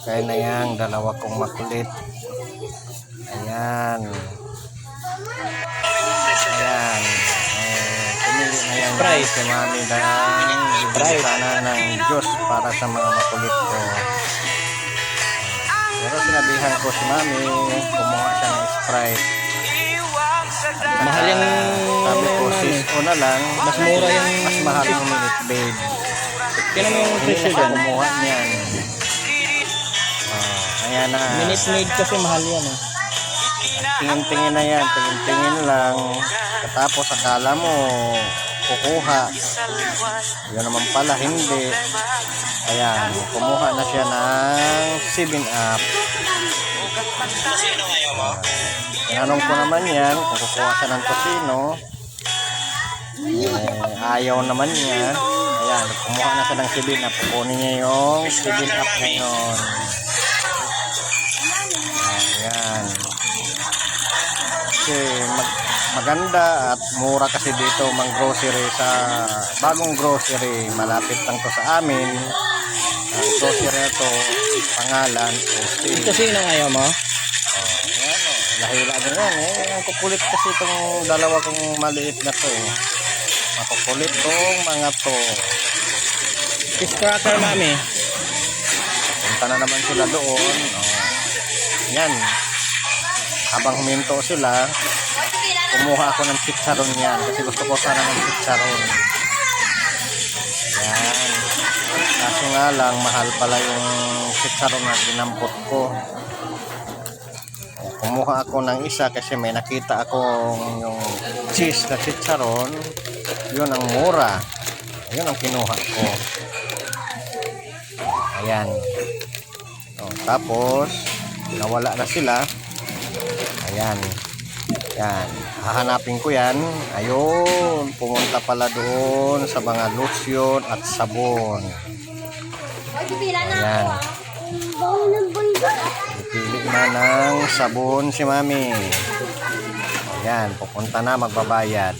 Kaya na yan, dalawa kong makulit. Ayan. Ayan. Pumili na yan Sprite. si Mami dahil bibili sana ng Diyos para sa mga makulit ko. Pero sinabihan ko si Mami, kumuha siya ng Sprite. Mahal yung Sabi ko, sis ko na lang. mas mura yung Mas mahal yung Minute Maid. kaya mo yung Hindi na presyo siya dyan. kumuha niyan. Ayan na. Minute Maid kasi mahal yan eh. Tingin-tingin na yan. Tingin-tingin lang. Katapos akala mo kukuha. Yun naman pala hindi. Ayan. Kumuha na siya ng 7-Up. Tinanong ko naman yan kung kukuha siya ng tosino. Ayaw naman niya. Ayan. Kumuha na siya ng 7-Up. Kukunin niya yung 7-Up ngayon. Ayan. Kasi maganda at mura kasi dito mang grocery sa bagong grocery. Malapit lang to sa amin. Ang grocery na to, pangalan Ito sino ayaw mo? ayan o, lahila din yan eh. Ang kukulit kasi itong dalawa kong maliit na to. Makukulit tong mga to. Fish cracker mami. Punta na naman sila doon. Yan. Habang huminto sila, kumuha ako ng chicharon yan. Kasi gusto ko sana ng chicharon. Yan. Kaso nga lang, mahal pala yung chicharon na dinampot ko. Kumuha ako ng isa kasi may nakita akong yung cheese na chicharon. Yun ang mura. Yun ang kinuha ko. Ayan. Tapos, nawala na sila. Ayan. Yan. Hahanapin ko yan. Ayun. Pumunta pala doon sa mga lotion at sabon. Ayan. Pipili na ng sabon si Mami. Ayan. Pupunta na magbabayad.